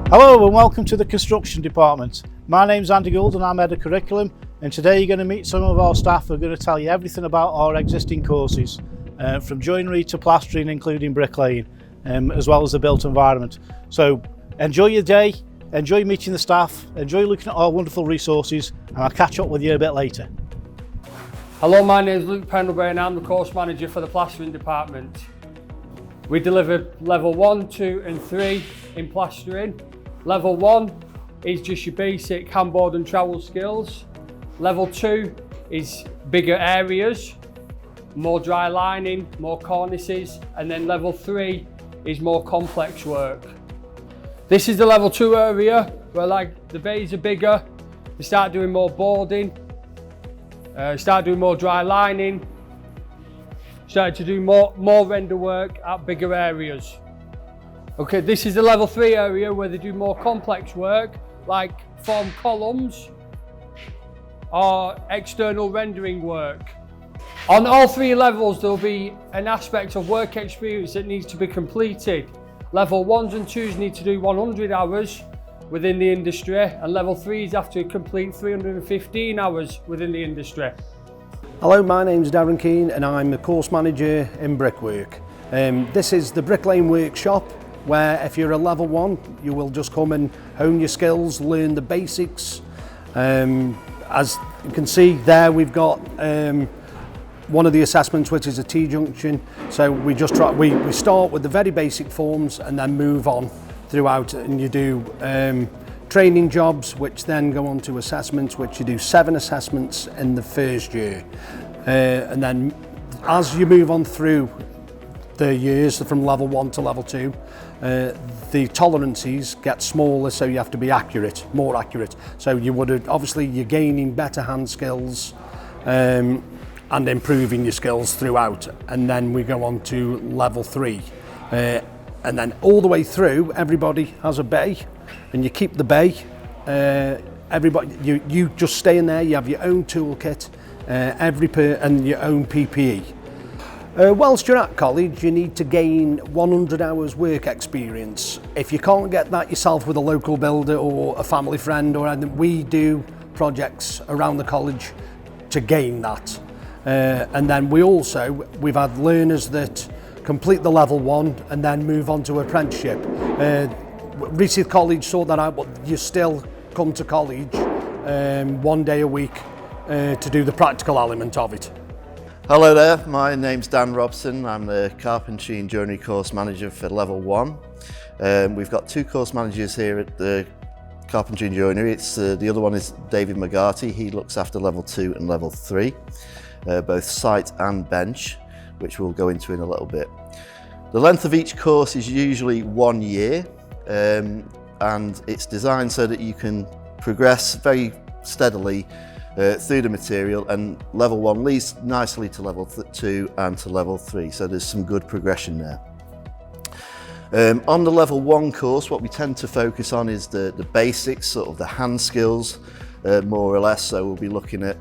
Hello and welcome to the construction department. My name's Andy Gould and I'm head of curriculum, and today you're going to meet some of our staff who are going to tell you everything about our existing courses, from joinery to plastering, including bricklaying, as well as the built environment. So enjoy your day, enjoy meeting the staff, enjoy looking at our wonderful resources, and I'll catch up with you a bit later. Hello, my name is Luke Pendlebury and I'm the course manager for the plastering department. We deliver level 1, 2 and 3 in plastering. Level 1 is just your basic handboard and trowel skills. Level 2 is bigger areas, more dry lining, more cornices, and then level 3 is more complex work. This is the level 2 area where the bays are bigger, we start doing more boarding, start doing more dry lining, started to do more render work at bigger areas. Okay, this is the level 3 area where they do more complex work like form columns or external rendering work. On all 3 levels there will be an aspect of work experience that needs to be completed. Level 1s and 2s need to do 100 hours within the industry, and level 3s have to complete 315 hours within the industry. Hello, my name's Darren Keane and I'm the course manager in brickwork. This is the bricklaying workshop where if you're a level 1 you will just come and hone your skills, learn the basics. As you can see there, we've got one of the assessments which is a T-junction, so we start with the very basic forms and then move on throughout, and you do training jobs which then go on to assessments, which you do 7 assessments in the first year, and then as you move on through the years from level 1 to level 2, the tolerances get smaller, so you have to be more accurate. So you're gaining better hand skills and improving your skills throughout, and then we go on to level 3. And then all the way through, everybody has a bay, and you keep the bay. You just stay in there. You have your own toolkit, and your own PPE. Whilst you're at college, you need to gain 100 hours work experience. If you can't get that yourself with a local builder or a family friend or anything, we do projects around the college to gain that. And then we've had learners that complete the level 1 and then move on to apprenticeship. Reaseheath College sort that out, but you still come to college 1 day a week to do the practical element of it. Hello there, my name's Dan Robson. I'm the Carpentry and Joinery course manager for level 1. We've got 2 course managers here at the Carpentry and Joinery. The other one is David McGarty. He looks after level 2 and level 3, both site and bench, which we'll go into in a little bit. The length of each course is usually 1 year, and it's designed so that you can progress very steadily through the material, and level 1 leads nicely to level 2 and to level 3, so there's some good progression there. On the level 1 course, what we tend to focus on is the basics, sort of the hand skills, more or less. So we'll be looking at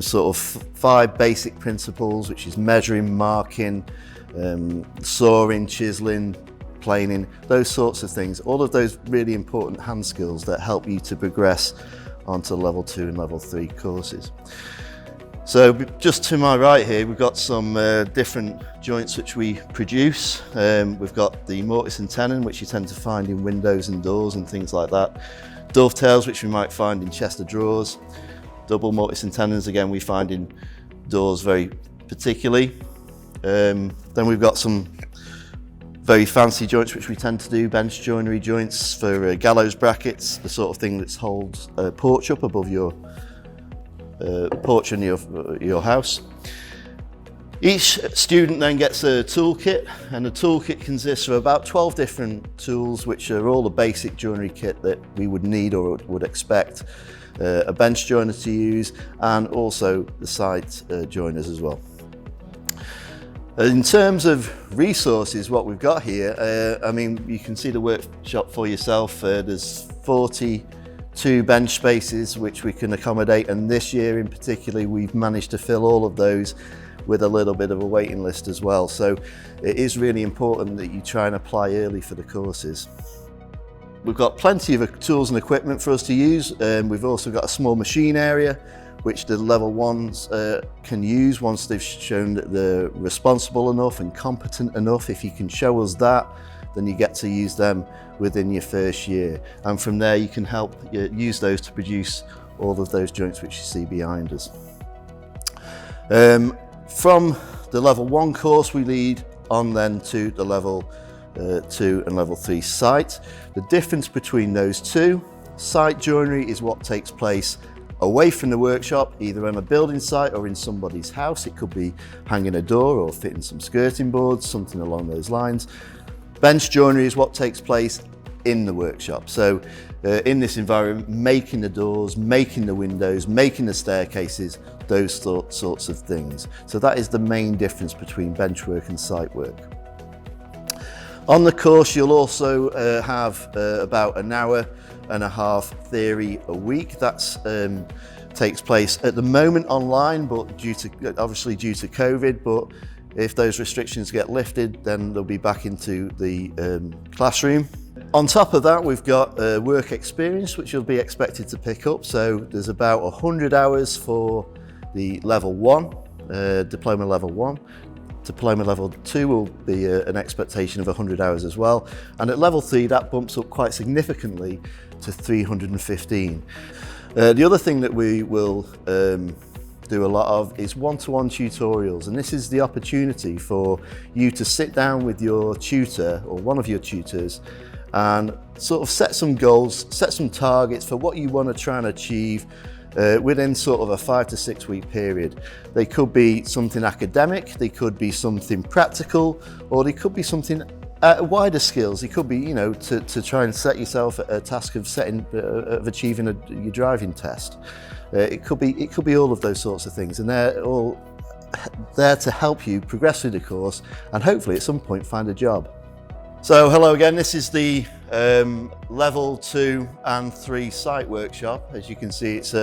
sort of 5 basic principles, which is measuring, marking, sawing, chiseling, planing, those sorts of things. All of those really important hand skills that help you to progress onto level 2 and level 3 courses. So just to my right here, we've got some different joints which we produce. We've got the mortise and tenon, which you tend to find in windows and doors and things like that. Dovetails, which we might find in chest of drawers. Double mortise and tenons, again, we find in doors very particularly. Then we've got some very fancy joints which we tend to do, bench joinery joints for gallows brackets, the sort of thing that holds a porch up above your porch in your house. Each student then gets a toolkit, and the toolkit consists of about 12 different tools, which are all the basic joinery kit that we would need or would expect a bench joiner to use, and also the site joiners as well. In terms of resources, what we've got here, I mean, you can see the workshop for yourself. There's 42 bench spaces which we can accommodate, and this year in particular we've managed to fill all of those with a little bit of a waiting list as well. So it is really important that you try and apply early for the courses. We've got plenty of tools and equipment for us to use. We've also got a small machine area which the level ones can use once they've shown that they're responsible enough and competent enough. If you can show us that, then you get to use them within your first year. And from there you can help use those to produce all of those joints which you see behind us. From the level 1 course we lead on then to the level 2 and level 3 site. The difference between those two, site joinery is what takes place away from the workshop, either on a building site or in somebody's house. It could be hanging a door or fitting some skirting boards, something along those lines. Bench joinery is what takes place in the workshop. So in this environment, making the doors, making the windows, making the staircases, those sorts of things. So that is the main difference between bench work and site work. On the course, you'll also have about an hour and a half theory a week. That's takes place at the moment online, but obviously due to COVID, but if those restrictions get lifted, then they'll be back into the classroom. On top of that, we've got work experience, which you'll be expected to pick up. So there's about 100 hours for the level 1, diploma level 1. Diploma level 2 will be an expectation of 100 hours as well. And at level 3, that bumps up quite significantly to 315. The other thing that we will do a lot of is one-to-one tutorials, and this is the opportunity for you to sit down with your tutor or one of your tutors and sort of set some goals, set some targets for what you want to try and achieve within sort of a 5 to 6 week period. They could be something academic, they could be something practical, or they could be something wider skills. It could be, you know, to try and set yourself a task of achieving your driving test. It could be all of those sorts of things, and they're all there to help you progress through the course and hopefully at some point find a job. So hello again, this is the level 2 and 3 site workshop. As you can see, it's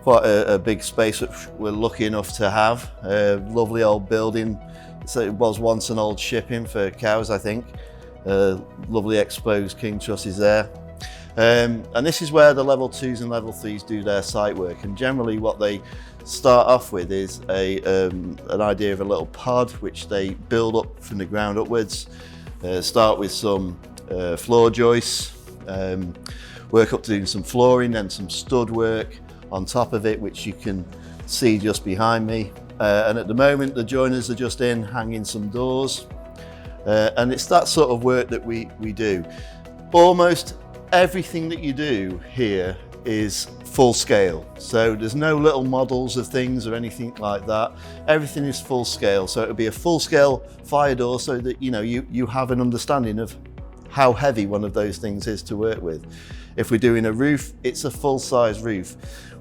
quite a big space which we're lucky enough to have. Lovely old building. So it was once an old shipping for cows, I think. Lovely exposed king trusses there. And this is where the level 2s and level 3s do their site work, and generally what they start off with is an idea of a little pod which they build up from the ground upwards. Start with some floor joists, work up to doing some flooring, then some stud work on top of it, which you can see just behind me. And at the moment the joiners are just in hanging some doors, and it's that sort of work that we do. Almost everything that you do here is full scale, so there's no little models of things or anything like that. Everything is full scale, so it'll be a full scale fire door so that you have an understanding of how heavy one of those things is to work with. If we're doing a roof, it's a full size roof.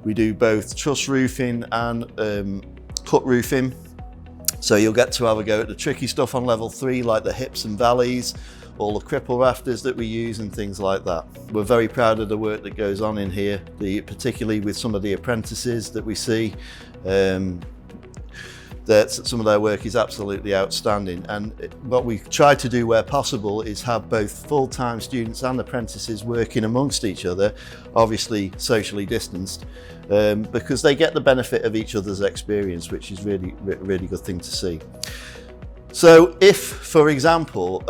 We do both truss roofing and cut roofing, so you'll get to have a go at the tricky stuff on level 3, like the hips and valleys, all the cripple rafters that we use and things like that. We're very proud of the work that goes on in here, particularly with some of the apprentices that we see. That some of their work is absolutely outstanding, and what we try to do where possible is have both full-time students and apprentices working amongst each other, obviously socially distanced, because they get the benefit of each other's experience, which is really good thing to see. So if, for example,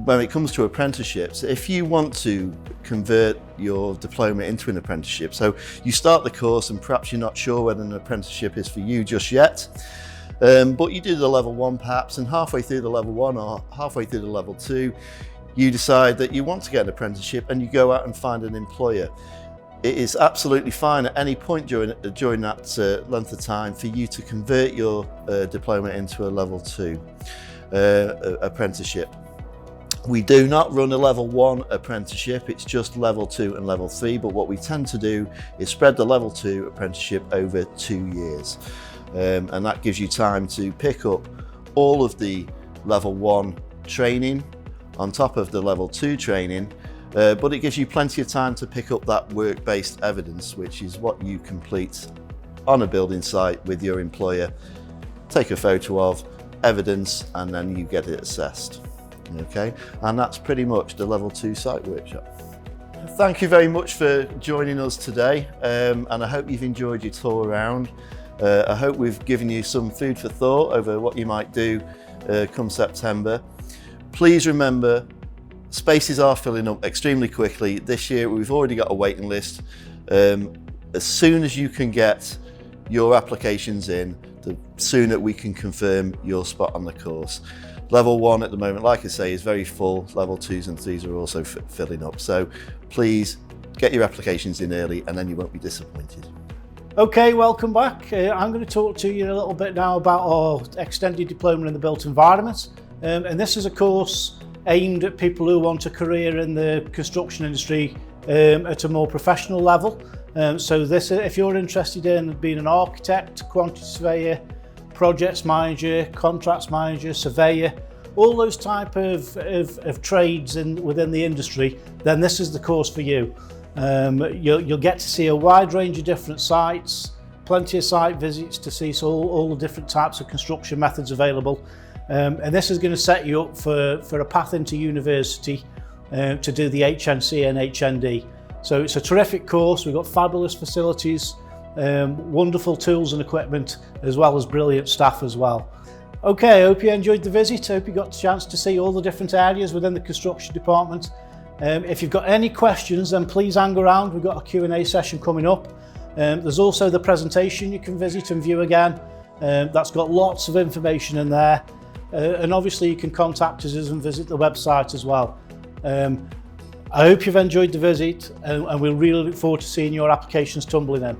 when it comes to apprenticeships, if you want to convert your diploma into an apprenticeship, so you start the course and perhaps you're not sure whether an apprenticeship is for you just yet, but you do the level 1 perhaps, and halfway through the level 1 or halfway through the level 2, you decide that you want to get an apprenticeship and you go out and find an employer. It is absolutely fine at any point during that length of time for you to convert your diploma into a level 2 apprenticeship. We do not run a level 1 apprenticeship, it's just level 2 and level 3, but what we tend to do is spread the level 2 apprenticeship over 2 years. And that gives you time to pick up all of the level 1 training on top of the level 2 training, but it gives you plenty of time to pick up that work-based evidence, which is what you complete on a building site with your employer, take a photo of, evidence, and then you get it assessed. Okay, and that's pretty much the level 2 site workshop. Thank you very much for joining us today, and I hope you've enjoyed your tour around. I hope we've given you some food for thought over what you might do come September. Please remember, spaces are filling up extremely quickly. This year we've already got a waiting list. As soon as you can get your applications in, the sooner we can confirm your spot on the course. Level 1 at the moment, like I say, is very full. Level 2s and 3s are also filling up. So please get your applications in early and then you won't be disappointed. Okay, welcome back. I'm going to talk to you a little bit now about our extended diploma in the built environment. And this is a course aimed at people who want a career in the construction industry at a more professional level. So this, if you're interested in being an architect, quantity surveyor, projects manager, contracts manager, surveyor, all those type of trades within the industry, then this is the course for you. You'll get to see a wide range of different sites, plenty of site visits to see all the different types of construction methods available. And this is going to set you up for a path into university to do the HNC and HND. So it's a terrific course. We've got fabulous facilities, wonderful tools and equipment, as well as brilliant staff as well. Okay, I hope you enjoyed the visit. I hope you got the chance to see all the different areas within the construction department. If you've got any questions, then please hang around. We've got a Q&A session coming up. There's also the presentation you can visit and view again. That's got lots of information in there. And obviously you can contact us and visit the website as well. I hope you've enjoyed the visit, and we'll really look forward to seeing your applications tumbling in.